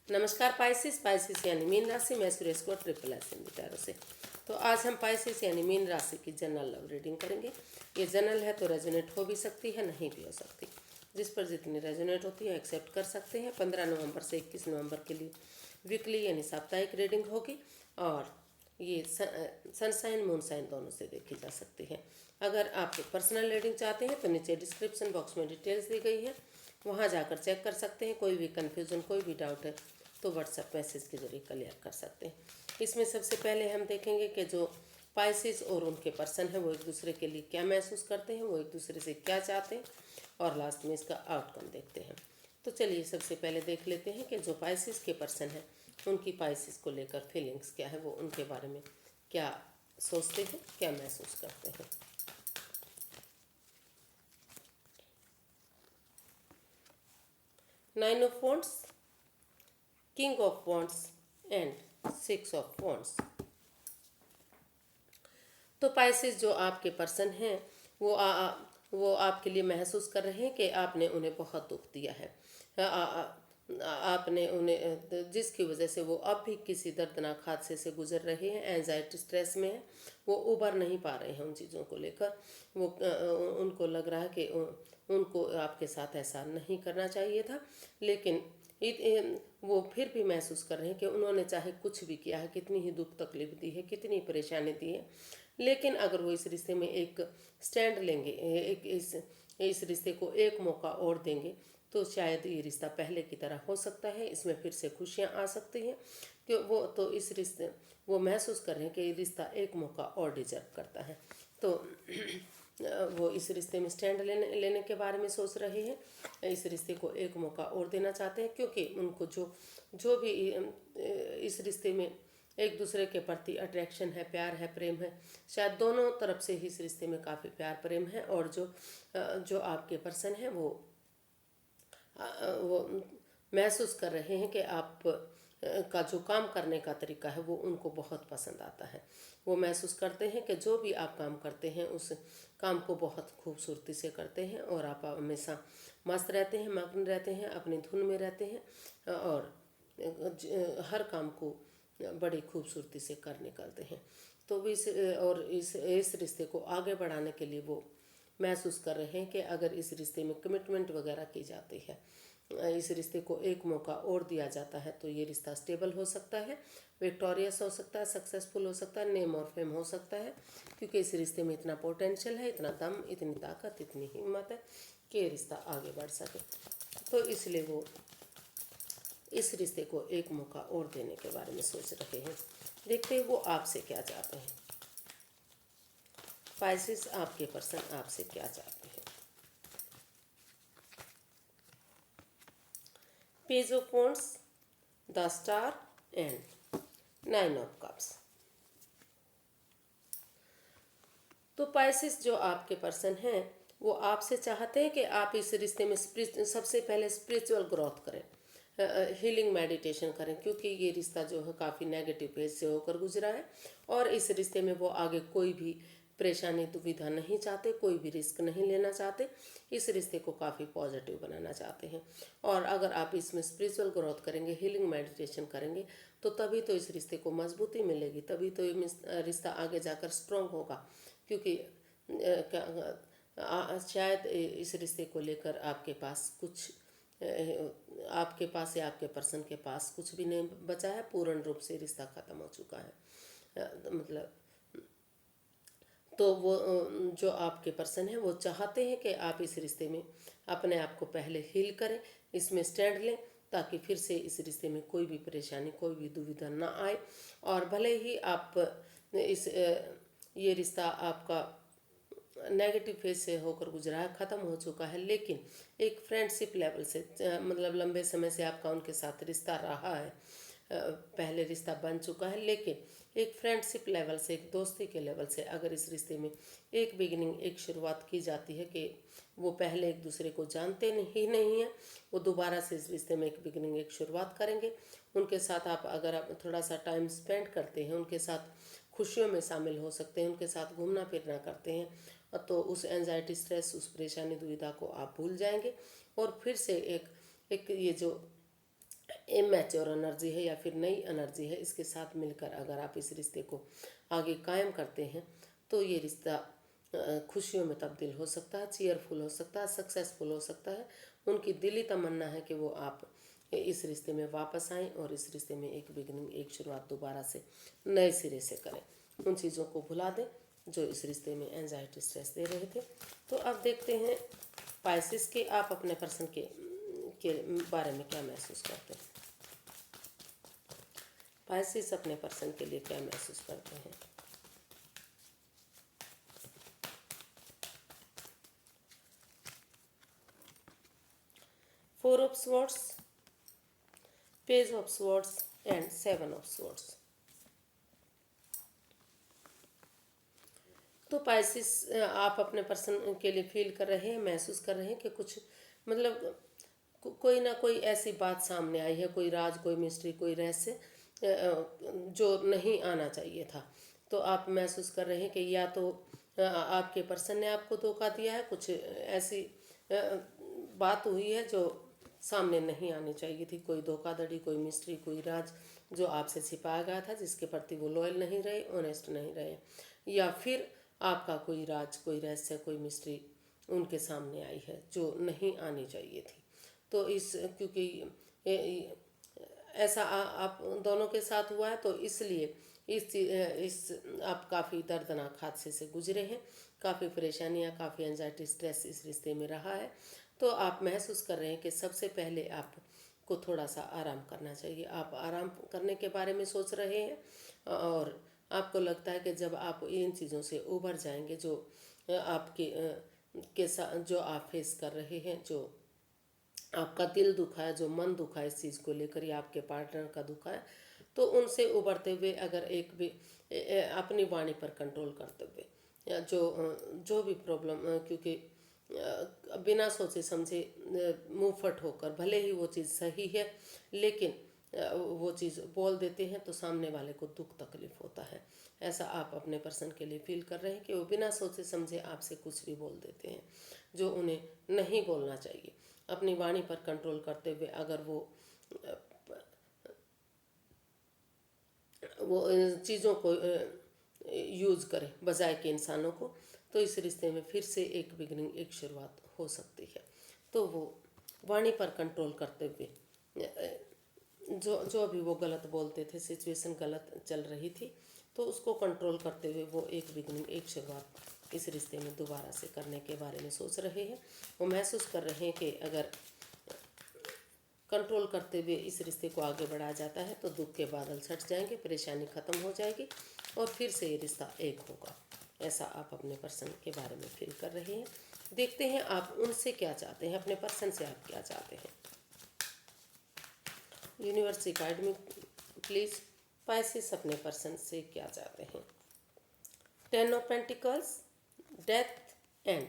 नमस्कार Pisces. Pisces यानी mean राशि। मैं सुरेश को ट्रिपल एस हिंदी टैरो से। तो आज हम पाइसिस यानी मीन राशि की जनरल लव रीडिंग करेंगे। ये जनरल है तो रेजोनेट हो भी सकती है, नहीं भी हो सकती। जिस पर जितनी रेजोनेट होती है एक्सेप्ट कर सकते हैं। 15 नवंबर से 21 नवंबर के लिए वीकली यानी साप्ताहिक रीडिंग होगी और ये सनसाइन मूनसाइन दोनों से देखी जा सकती है। अगर आप पर्सनल रीडिंग चाहते हैं तो नीचे डिस्क्रिप्शन बॉक्स में डिटेल्स दी गई है, वहाँ जाकर चेक कर सकते हैं। कोई भी कन्फ्यूज़न, कोई भी डाउट है तो व्हाट्सएप मैसेज के जरिए क्लियर कर सकते हैं। इसमें सबसे पहले हम देखेंगे कि जो पाइसिस और उनके पर्सन हैं वो एक दूसरे के लिए क्या महसूस करते हैं, वो एक दूसरे से क्या चाहते हैं, और लास्ट में इसका आउटकम देखते हैं। तो चलिए सबसे पहले देख लेते हैं कि जो पाइसिस के पर्सन हैं उनकी पाइसिस को लेकर फीलिंग्स क्या है, वो उनके बारे में क्या सोचते हैं, क्या महसूस करते हैं। Nine of wands, king of wands and 6 of wands. तो पाइसेस जो आपके पर्सन हैं वो आपके लिए महसूस कर रहे हैं कि आपने उन्हें बहुत दुख दिया है। आपने उन्हें, जिसकी वजह से वो अब भी किसी दर्दनाक हादसे से गुजर रहे हैं, एंजाइटी स्ट्रेस में है, वो उबर नहीं पा रहे हैं उन चीज़ों को लेकर। वो उनको लग रहा है कि उनको आपके साथ ऐसा नहीं करना चाहिए था, लेकिन वो फिर भी महसूस कर रहे हैं कि उन्होंने चाहे कुछ भी किया है, कितनी ही दुख तकलीफ दी है, कितनी परेशानी दी है, लेकिन अगर वो इस रिश्ते में एक स्टैंड लेंगे, एक इस रिश्ते को एक मौका और देंगे तो शायद ये रिश्ता पहले की तरह हो सकता है। इसमें फिर से खुशियाँ आ सकती हैं कि इस रिश्ते वो महसूस कर रहे हैं कि ये रिश्ता एक मौका और डिजर्व करता है। तो वो इस रिश्ते में स्टैंड लेने के बारे में सोच रहे हैं। इस रिश्ते को एक मौका और देना चाहते हैं, क्योंकि उनको जो भी इस रिश्ते में एक दूसरे के प्रति अट्रैक्शन है, प्यार है, प्रेम है, शायद दोनों तरफ से ही इस रिश्ते में काफ़ी प्यार प्रेम है। और जो आपके पर्सन है वो महसूस कर रहे हैं कि आप का जो काम करने का तरीका है वो उनको बहुत पसंद आता है। वो महसूस करते हैं कि जो भी आप काम करते हैं उस काम को बहुत खूबसूरती से करते हैं और आप हमेशा मस्त रहते हैं, मग्न रहते हैं, अपनी धुन में रहते हैं और हर काम को बड़ी खूबसूरती से कर निकलते हैं। तो इस रिश्ते को आगे बढ़ाने के लिए वो महसूस कर रहे हैं कि अगर इस रिश्ते में कमिटमेंट वगैरह की जाती है, इस रिश्ते को एक मौका और दिया जाता है, तो ये रिश्ता स्टेबल हो सकता है, विक्टोरियस हो सकता है, सक्सेसफुल हो सकता है, नेम और फेम हो सकता है। क्योंकि इस रिश्ते में इतना पोटेंशियल है, इतना दम, इतनी ताकत, इतनी हिम्मत है कि ये रिश्ता आगे बढ़ सके। तो इसलिए वो इस रिश्ते को एक मौका और देने के बारे में सोच रहे हैं। देखते हैं वो आपसे क्या चाहते हैं। पाइसेस, आपके पर्सन आपसे क्या चाहते हैं। Page of wands, the star and 9 of cups. तो पाइसेस जो आपके पर्सन हैं वो आपसे चाहते हैं कि आप इस रिश्ते में सबसे पहले स्पिरिचुअल ग्रोथ करें, हीलिंग मेडिटेशन करें, क्योंकि ये रिश्ता जो है काफ़ी नेगेटिव फेज से होकर गुजरा है और इस रिश्ते में वो आगे कोई भी परेशानी दुविधा नहीं चाहते, कोई भी रिस्क नहीं लेना चाहते। इस रिश्ते को काफ़ी पॉजिटिव बनाना चाहते हैं। और अगर आप इसमें स्पिरिचुअल ग्रोथ करेंगे, हीलिंग मेडिटेशन करेंगे, तो तभी तो इस रिश्ते को मजबूती मिलेगी, तभी तो ये रिश्ता आगे जाकर स्ट्रॉन्ग होगा। क्योंकि शायद इस रिश्ते को लेकर आपके पास कुछ आपके पास या आपके पर्सन के पास कुछ भी नहीं बचा है, पूर्ण रूप से रिश्ता ख़त्म हो चुका है। मतलब तो वो जो आपके पर्सन है वो चाहते हैं कि आप इस रिश्ते में अपने आप को पहले हील करें, इसमें स्टैंड लें, ताकि फिर से इस रिश्ते में कोई भी परेशानी, कोई भी दुविधा ना आए। और भले ही आप ये रिश्ता आपका नेगेटिव फेज से होकर गुजरा है, ख़त्म हो चुका है, लेकिन एक फ्रेंडशिप लेवल से मतलब लंबे समय से आपका उनके साथ रिश्ता रहा है, पहले रिश्ता बन चुका है, लेकिन एक फ्रेंडशिप लेवल से, एक दोस्ती के लेवल से अगर इस रिश्ते में एक बिगिनिंग, एक शुरुआत की जाती है कि वो पहले एक दूसरे को जानते नहीं हैं, वो दोबारा से इस रिश्ते में एक बिगिनिंग, एक शुरुआत करेंगे। उनके साथ अगर आप थोड़ा सा टाइम स्पेंड करते हैं, उनके साथ खुशियों में शामिल हो सकते हैं, उनके साथ घूमना फिरना करते हैं, तो उस एंजाइटी स्ट्रेस, उस परेशानी दुविधा को आप भूल जाएंगे और फिर से एक ये जो इमैच्योर एनर्जी है या फिर नई एनर्जी है, इसके साथ मिलकर अगर आप इस रिश्ते को आगे कायम करते हैं तो ये रिश्ता खुशियों में तब्दील हो सकता है, चीयरफुल हो सकता है, सक्सेसफुल हो सकता है। उनकी दिली तमन्ना है कि वो आप इस रिश्ते में वापस आएँ और इस रिश्ते में एक बिगनिंग, एक शुरुआत दोबारा से नए सिरे से करें। उन चीज़ों को भुला दें जो इस रिश्ते में एंजाइटी स्ट्रेस दे रहे थे। तो अब देखते हैं पाइसेस के आप अपने पर्सन के बारे में क्या महसूस करते हैं। पाइसेस अपने पर्सन के लिए क्या महसूस करते हैं। Four of swords, page of swords and seven of swords. तो पाइसेस आप अपने पर्सन के लिए फील कर रहे हैं, महसूस कर रहे हैं कि कुछ मतलब कोई ना कोई ऐसी बात सामने आई है, कोई राज, कोई मिस्ट्री, कोई रहस्य जो नहीं आना चाहिए था। तो आप महसूस कर रहे हैं कि या तो आपके पर्सन ने आपको धोखा दिया है, कुछ ऐसी बात हुई है जो सामने नहीं आनी चाहिए थी, कोई धोखाधड़ी, कोई मिस्ट्री, कोई राज जो आपसे छिपाया गया था, जिसके प्रति वो लॉयल नहीं रहे, ऑनेस्ट नहीं रहे, या फिर आपका कोई राज, कोई रहस्य, कोई मिस्ट्री उनके सामने आई है जो नहीं आनी चाहिए थी। तो इस क्योंकि ऐसा आप दोनों के साथ हुआ है तो इसलिए इस आप काफ़ी दर्दनाक हादसे से गुजरे हैं, काफ़ी परेशानियां, काफ़ी एंजाइटी, स्ट्रेस इस रिश्ते में रहा है। तो आप महसूस कर रहे हैं कि सबसे पहले आपको थोड़ा सा आराम करना चाहिए। आप आराम करने के बारे में सोच रहे हैं और आपको लगता है कि जब आप इन चीज़ों से उभर जाएंगे जो आपके के साथ जो आप फेस कर रहे हैं, जो आपका दिल दुखा है, जो मन दुखा है इस चीज़ को लेकर या आपके पार्टनर का दुखा है, तो उनसे उबरते हुए अगर एक भी अपनी वाणी पर कंट्रोल करते हुए या जो भी प्रॉब्लम, क्योंकि बिना सोचे समझे मुंह फट होकर भले ही वो चीज़ सही है लेकिन वो चीज़ बोल देते हैं तो सामने वाले को दुख तकलीफ होता है। ऐसा आप अपने पर्सन के लिए फील कर रहे हैं कि वो बिना सोचे समझे आपसे कुछ भी बोल देते हैं जो उन्हें नहीं बोलना चाहिए। अपनी वाणी पर कंट्रोल करते हुए अगर वो चीज़ों को यूज़ करें बजाय के इंसानों को, तो इस रिश्ते में फिर से एक बिगनिंग, एक शुरुआत हो सकती है। तो वो वाणी पर कंट्रोल करते हुए जो भी वो गलत बोलते थे, सिचुएशन गलत चल रही थी, तो उसको कंट्रोल करते हुए वो एक बिगनिंग, एक शुरुआत इस रिश्ते में दोबारा से करने के बारे में सोच रहे हैं। वो महसूस कर रहे हैं कि अगर कंट्रोल करते हुए इस रिश्ते को आगे बढ़ाया जाता है तो दुख के बादल छट जाएंगे, परेशानी खत्म हो जाएगी और फिर से ये रिश्ता एक होगा। ऐसा आप अपने पर्सन के बारे में फील कर रहे हैं। देखते हैं आप उनसे क्या चाहते हैं, अपने पर्सन से आप क्या चाहते हैं। Universe guide me please, Pisces अपने पर्सन से क्या चाहते हैं। 10 of pentacles, death and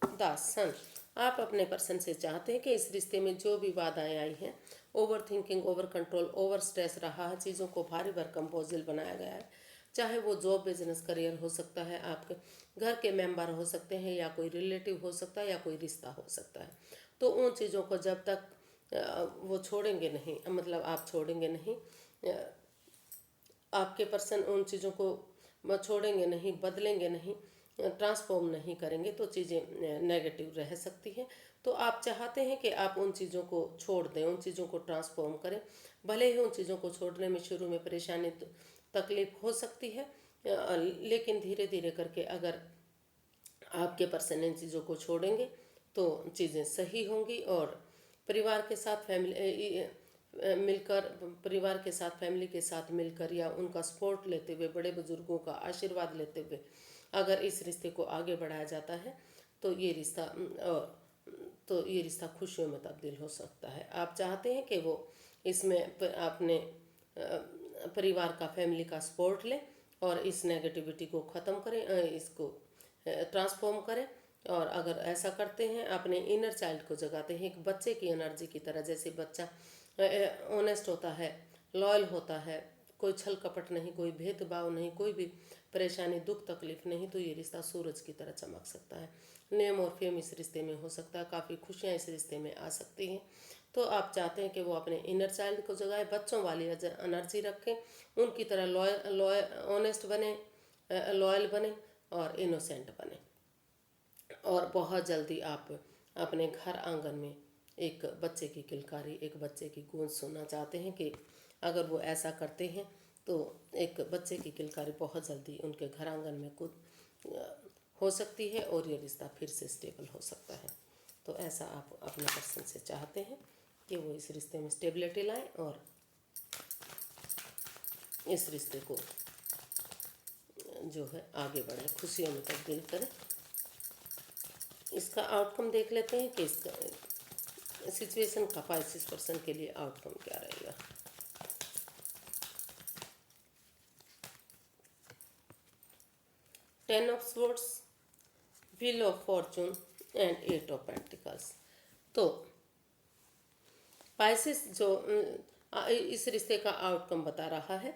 the sun. आप अपने पर्सन से चाहते हैं कि इस रिश्ते में जो भी बाधाएं आई हैं, over thinking, over control, over stress रहा है, चीज़ों को भारी भरकम बोझिल बनाया गया है, चाहे वो जॉब, बिजनेस, करियर हो सकता है, आपके घर के मेंबर हो सकते हैं या कोई रिलेटिव हो सकता है या कोई रिश्ता हो सकता है। तो उन चीज़ों को जब तक वो छोड़ेंगे नहीं, मतलब आप छोड़ेंगे नहीं, आपके पर्सन उन चीज़ों को छोड़ेंगे नहीं, बदलेंगे नहीं, ट्रांसफॉर्म नहीं करेंगे तो चीज़ें नेगेटिव रह सकती हैं। तो आप चाहते हैं कि आप उन चीज़ों को छोड़ दें, उन चीज़ों को ट्रांसफॉर्म करें। भले ही उन चीज़ों को छोड़ने में शुरू में परेशानी, तकलीफ हो सकती है, लेकिन धीरे धीरे करके अगर आपके पर्सन इन चीज़ों को छोड़ेंगे तो चीज़ें सही होंगी और परिवार के साथ मिलकर, परिवार के साथ, फैमिली के साथ मिलकर या उनका सपोर्ट लेते हुए, बड़े बुजुर्गों का आशीर्वाद लेते हुए अगर इस रिश्ते को आगे बढ़ाया जाता है तो ये रिश्ता खुशियों में तब्दील हो सकता है। आप चाहते हैं कि वो इसमें अपने परिवार का, फैमिली का सपोर्ट लें और इस नेगेटिविटी को ख़त्म करें, इसको ट्रांसफॉर्म करें। और अगर ऐसा करते हैं, अपने इनर चाइल्ड को जगाते हैं, एक बच्चे की एनर्जी की तरह, जैसे बच्चा ऑनेस्ट होता है, लॉयल होता है, कोई छल कपट नहीं, कोई भेदभाव नहीं, कोई भी परेशानी, दुख तकलीफ नहीं, तो ये रिश्ता सूरज की तरह चमक सकता है। नेम और फेम इस रिश्ते में हो सकता है, काफ़ी खुशियाँ इस रिश्ते में आ सकती हैं। तो आप चाहते हैं कि वो अपने इनर चाइल्ड को जगाए, बच्चों वाली एनर्जी रखें, उनकी तरह ऑनेस्ट बने, लॉयल बने और इनोसेंट बने। और बहुत जल्दी आप अपने घर आंगन में एक बच्चे की किलकारी, एक बच्चे की गूंज सुनना चाहते हैं कि अगर वो ऐसा करते हैं तो एक बच्चे की किलकारी बहुत जल्दी उनके घर आंगन में हो सकती है और ये रिश्ता फिर से स्टेबल हो सकता है। तो ऐसा आप अपने पर्सन से चाहते हैं कि वो इस रिश्ते में स्टेबिलिटी लाएं और इस रिश्ते को जो है आगे बढ़े, खुशियों में तब्दील करें। इसका आउटकम देख लेते हैं कि इसका सिचुएशन का 5-6% के लिए आउटकम क्या रहेगा। 10 of swords, wheel of Fortune and 8 of pentacles. तो पाइसेस जो इस रिश्ते का आउटकम बता रहा है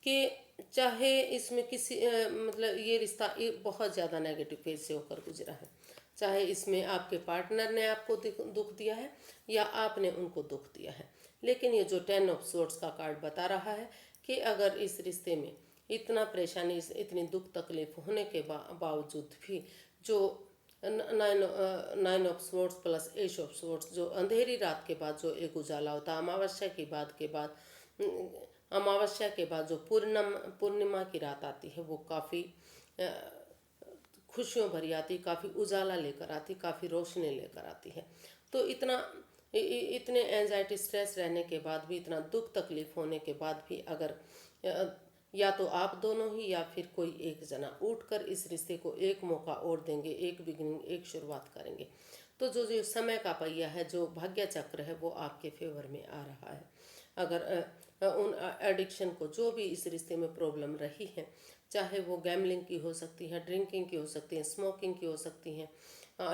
कि चाहे इसमें किसी मतलब ये रिश्ता बहुत ज़्यादा नेगेटिव फेज से होकर गुजरा है, चाहे इसमें आपके पार्टनर ने आपको दुख दिया है या आपने उनको दुख दिया है, लेकिन ये जो 10 ऑफ स्वॉर्ड्स का कार्ड बता रहा है कि अगर इस रिश्ते में इतना परेशानी, इतनी दुख तकलीफ होने के बावजूद भी जो 9 of swords plus 8 of swords, जो अंधेरी रात के बाद जो एक उजाला होता है, अमावस्या के बाद जो पूर्णिमा की रात आती है, वो काफ़ी खुशियों भरी आती, काफ़ी उजाला लेकर आती, काफ़ी रोशनी लेकर आती है। तो इतने एंजाइटी स्ट्रेस रहने के बाद भी, इतना दुख तकलीफ होने के बाद भी अगर या तो आप दोनों ही या फिर कोई एक जना उठकर इस रिश्ते को एक मौका और देंगे, एक बिगिनिंग, एक शुरुआत करेंगे, तो जो समय का पहिया है, जो भाग्य चक्र है, वो आपके फेवर में आ रहा है। अगर उन एडिक्शन को, जो भी इस रिश्ते में प्रॉब्लम रही है, चाहे वो गैमलिंग की हो सकती है, ड्रिंकिंग की हो सकती है, स्मोकिंग की हो सकती हैं,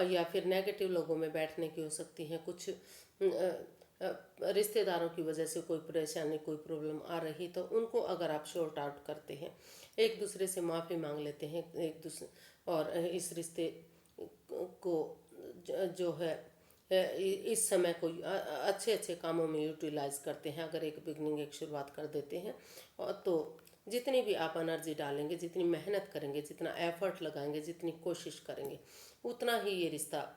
या फिर नेगेटिव लोगों में बैठने की हो सकती हैं, कुछ रिश्तेदारों की वजह से कोई परेशानी, कोई प्रॉब्लम आ रही, तो उनको अगर आप शॉर्ट आउट करते हैं, एक दूसरे से माफ़ी मांग लेते हैं, एक दूसरे और इस रिश्ते को जो है इस समय को अच्छे अच्छे कामों में यूटिलाइज करते हैं, अगर एक बिगनिंग, एक शुरुआत कर देते हैं, और तो जितनी भी आप एनर्जी डालेंगे, जितनी मेहनत करेंगे, जितना एफर्ट लगाएंगे, जितनी कोशिश करेंगे, उतना ही ये रिश्ता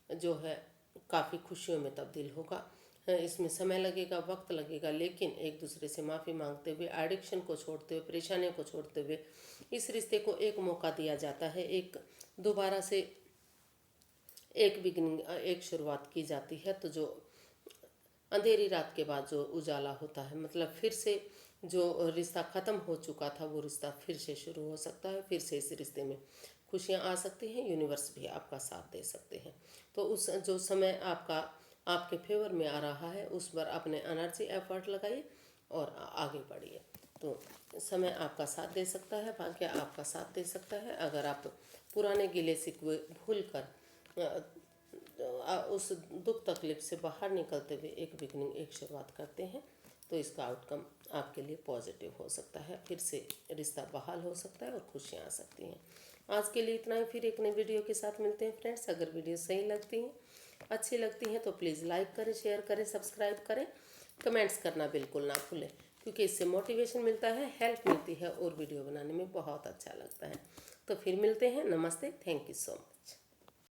जो है काफ़ी खुशियों में तब्दील होगा। इसमें समय लगेगा, वक्त लगेगा, लेकिन एक दूसरे से माफ़ी मांगते हुए, एडिक्शन को छोड़ते हुए, परेशानियों को छोड़ते हुए इस रिश्ते को एक मौका दिया जाता है, एक दोबारा से एक बिगिनिंग, एक शुरुआत की जाती है। तो जो अंधेरी रात के बाद जो उजाला होता है, मतलब फिर से जो रिश्ता ख़त्म हो चुका था, वो रिश्ता फिर से शुरू हो सकता है, फिर से इस रिश्ते में खुशियाँ आ सकती हैं, यूनिवर्स भी आपका साथ दे सकते हैं। तो उस जो समय आपके फेवर में आ रहा है, उस पर अपने एनर्जी एफर्ट लगाइए और आगे बढ़िए। तो समय आपका साथ दे सकता है, भाग्य आपका साथ दे सकता है। अगर आप पुराने गिले शिकवे भूल कर उस दुख तकलीफ से बाहर निकलते हुए एक बिगनिंग, एक शुरुआत करते हैं, तो इसका आउटकम आपके लिए पॉजिटिव हो सकता है, फिर से रिश्ता बहाल हो सकता है और खुशियाँ आ सकती हैं। आज के लिए इतना ही, फिर एक नई वीडियो के साथ मिलते हैं फ्रेंड्स। अगर वीडियो सही लगती हैं, अच्छी लगती हैं, तो प्लीज़ लाइक करें, शेयर करें, सब्सक्राइब करें, कमेंट्स करना बिल्कुल ना भूलें, क्योंकि इससे मोटिवेशन मिलता है, हेल्प मिलती है और वीडियो बनाने में बहुत अच्छा लगता है। तो फिर मिलते हैं। नमस्ते, थैंक यू सो मच।